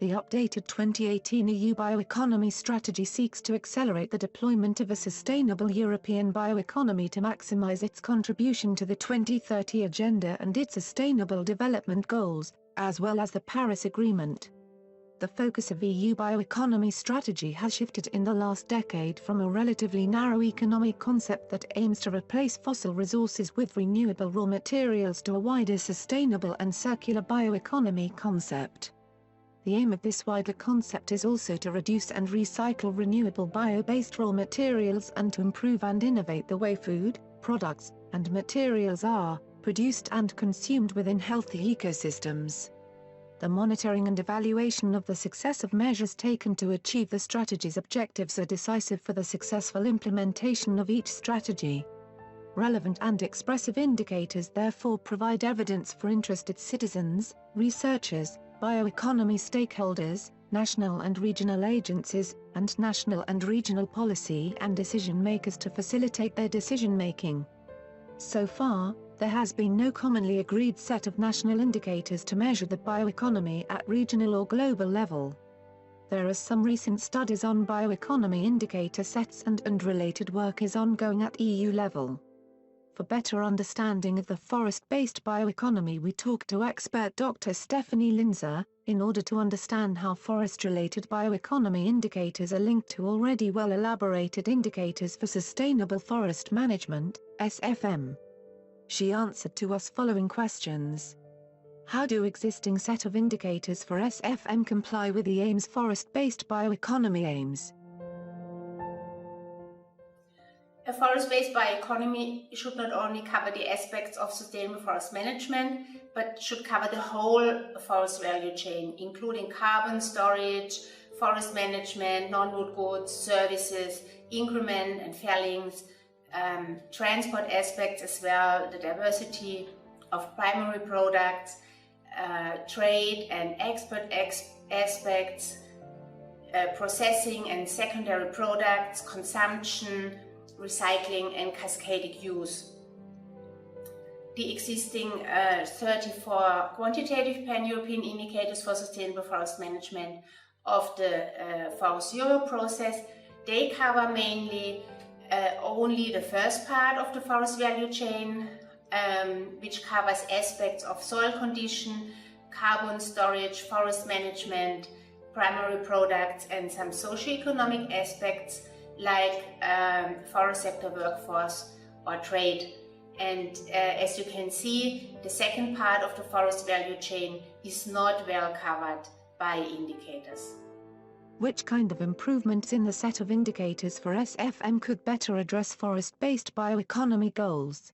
The updated 2018 EU bioeconomy strategy seeks to accelerate the deployment of a sustainable European bioeconomy to maximize its contribution to the 2030 Agenda and its Sustainable Development Goals, as well as the Paris Agreement. The focus of EU bioeconomy strategy has shifted in the last decade from a relatively narrow economic concept that aims to replace fossil resources with renewable raw materials to a wider sustainable and circular bioeconomy concept. The aim of this wider concept is also to reduce and recycle renewable bio-based raw materials and to improve and innovate the way food, products, and materials are produced and consumed within healthy ecosystems. The monitoring and evaluation of the success of measures taken to achieve the strategy's objectives are decisive for the successful implementation of each strategy. Relevant and expressive indicators therefore provide evidence for interested citizens, researchers, bioeconomy stakeholders, national and regional agencies, and national and regional policy and decision makers to facilitate their decision-making. So far, there has been no commonly agreed set of national indicators to measure the bioeconomy at regional or global level. There are some recent studies on bioeconomy indicator sets and related work is ongoing at EU level. For better understanding of the forest-based bioeconomy, we talked to expert Dr. Stephanie Linzer, in order to understand how forest-related bioeconomy indicators are linked to already well-elaborated indicators for sustainable forest management, SFM. She answered to us following questions. How do existing set of indicators for SFM comply with the aims forest-based bioeconomy aims? A forest-based bioeconomy should not only cover the aspects of sustainable forest management, but should cover the whole forest value chain, including carbon storage, forest management, non-wood goods, services, increment and fellings, transport aspects as well, the diversity of primary products, trade and export aspects, processing and secondary products, consumption, recycling and cascadic use. The existing 34 quantitative pan-European indicators for sustainable forest management of the Forest Europe process, they cover mainly only the first part of the forest value chain, which covers aspects of soil condition, carbon storage, forest management, primary products and some socio-economic aspects like forest sector workforce or trade. And as you can see, the second part of the forest value chain is not well covered by indicators. Which kind of improvements in the set of indicators for SFM could better address forest-based bioeconomy goals?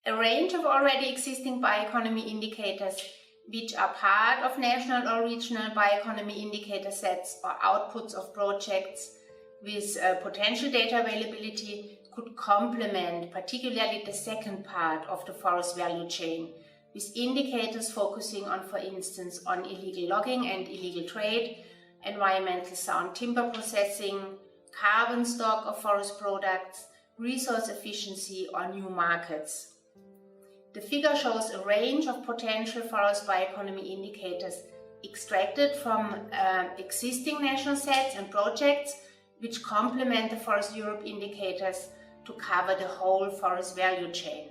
A range of already existing bioeconomy indicators, which are part of national or regional bioeconomy indicator sets or outputs of projects with potential data availability, could complement particularly the second part of the forest value chain, with indicators focusing on, for instance, on illegal logging and illegal trade, environmental sound timber processing, carbon stock of forest products, resource efficiency or new markets. The figure shows a range of potential forest bioeconomy indicators extracted from existing national sets and projects which complement the Forest Europe indicators to cover the whole forest value chain.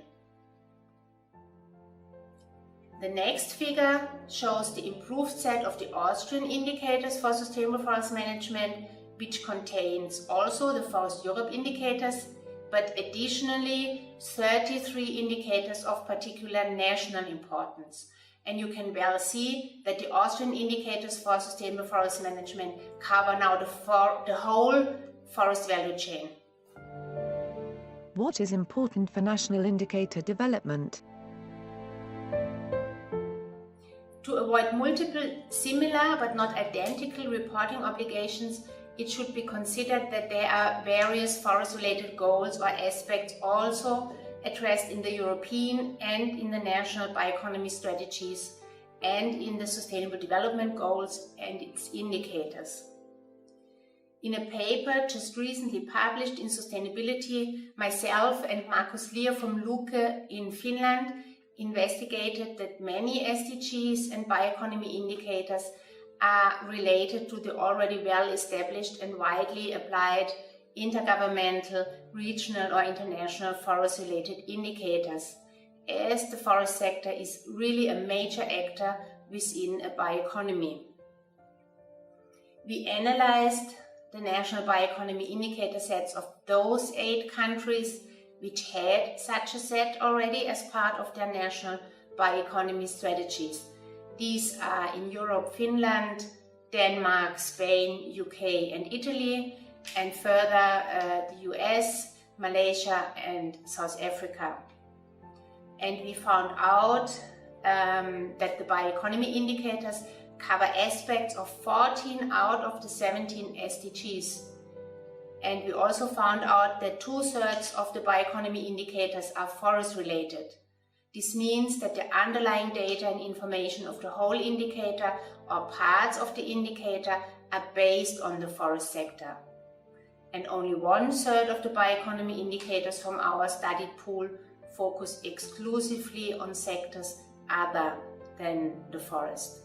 The next figure shows the improved set of the Austrian indicators for sustainable forest management, which contains also the Forest Europe indicators, but additionally 33 indicators of particular national importance. And you can well see that the Austrian indicators for sustainable forest management cover now the whole forest value chain. What is important for national indicator development? To avoid multiple similar but not identical reporting obligations, it should be considered that there are various forest-related goals or aspects also addressed in the European and in the national bioeconomy strategies and in the Sustainable Development Goals and its indicators. In a paper just recently published in Sustainability, myself and Markus Lier from Luke in Finland investigated that many SDGs and bioeconomy indicators are related to the already well-established and widely applied intergovernmental, regional or international forest-related indicators, as the forest sector is really a major actor within a bioeconomy. We analyzed the national bioeconomy indicator sets of those 8 countries which had such a set already as part of their national bioeconomy strategies. These are in Europe, Finland, Denmark, Spain, UK and Italy, and further the US, Malaysia and South Africa. And we found out that the bioeconomy indicators cover aspects of 14 out of the 17 SDGs. And we also found out that 2/3 of the bioeconomy indicators are forest related. This means that the underlying data and information of the whole indicator or parts of the indicator are based on the forest sector. And only 1/3 of the bioeconomy indicators from our studied pool focus exclusively on sectors other than the forest.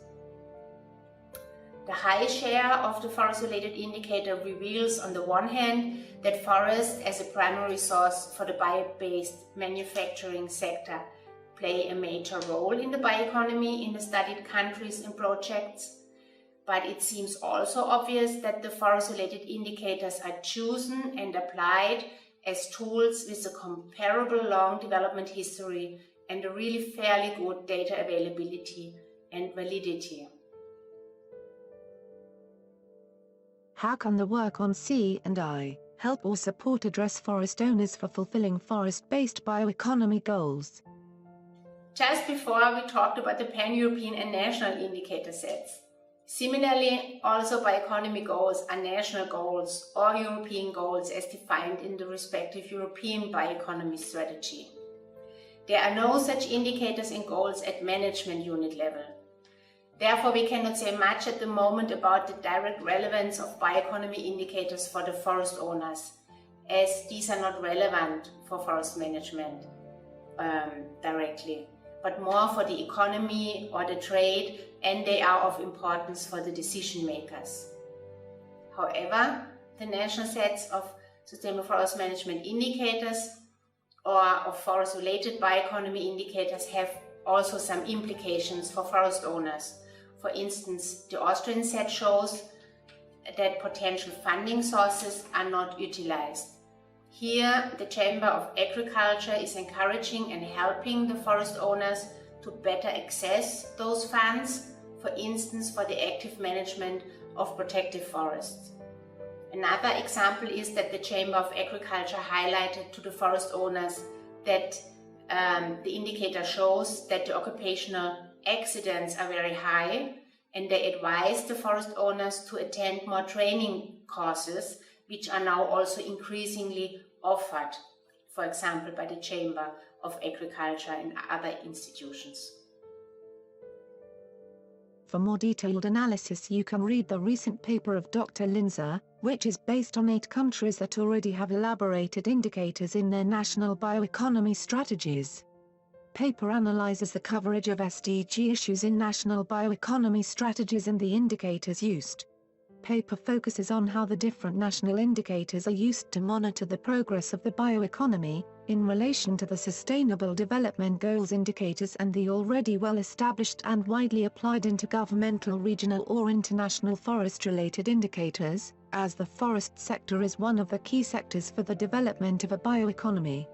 The high share of the forest-related indicator reveals on the one hand that forest as a primary source for the bio-based manufacturing sector play a major role in the bioeconomy in the studied countries and projects, but it seems also obvious that the forest-related indicators are chosen and applied as tools with a comparable long development history and a really fairly good data availability and validity. How can the work on C&I help or support address forest owners for fulfilling forest-based bioeconomy goals? Just before we talked about the pan-European and national indicator sets. Similarly, also bioeconomy goals are national goals or European goals as defined in the respective European bioeconomy strategy. There are no such indicators and goals at management unit level. Therefore, we cannot say much at the moment about the direct relevance of bioeconomy indicators for the forest owners, as these are not relevant for forest management directly, but more for the economy or the trade, and they are of importance for the decision makers. However, the national sets of sustainable forest management indicators or of forest-related bioeconomy indicators have also some implications for forest owners. For instance, the Austrian set shows that potential funding sources are not utilized. Here, the Chamber of Agriculture is encouraging and helping the forest owners to better access those funds, for instance, for the active management of protective forests. Another example is that the Chamber of Agriculture highlighted to the forest owners that the indicator shows that the occupational accidents are very high, and they advise the forest owners to attend more training courses, which are now also increasingly offered, for example, by the Chamber of Agriculture and other institutions. For more detailed analysis, you can read the recent paper of Dr. Linzer, which is based on 8 countries that already have elaborated indicators in their national bioeconomy strategies. Paper analyzes the coverage of SDG issues in national bioeconomy strategies and the indicators used. Paper focuses on how the different national indicators are used to monitor the progress of the bioeconomy, in relation to the Sustainable Development Goals indicators and the already well-established and widely applied intergovernmental regional or international forest-related indicators, as the forest sector is one of the key sectors for the development of a bioeconomy.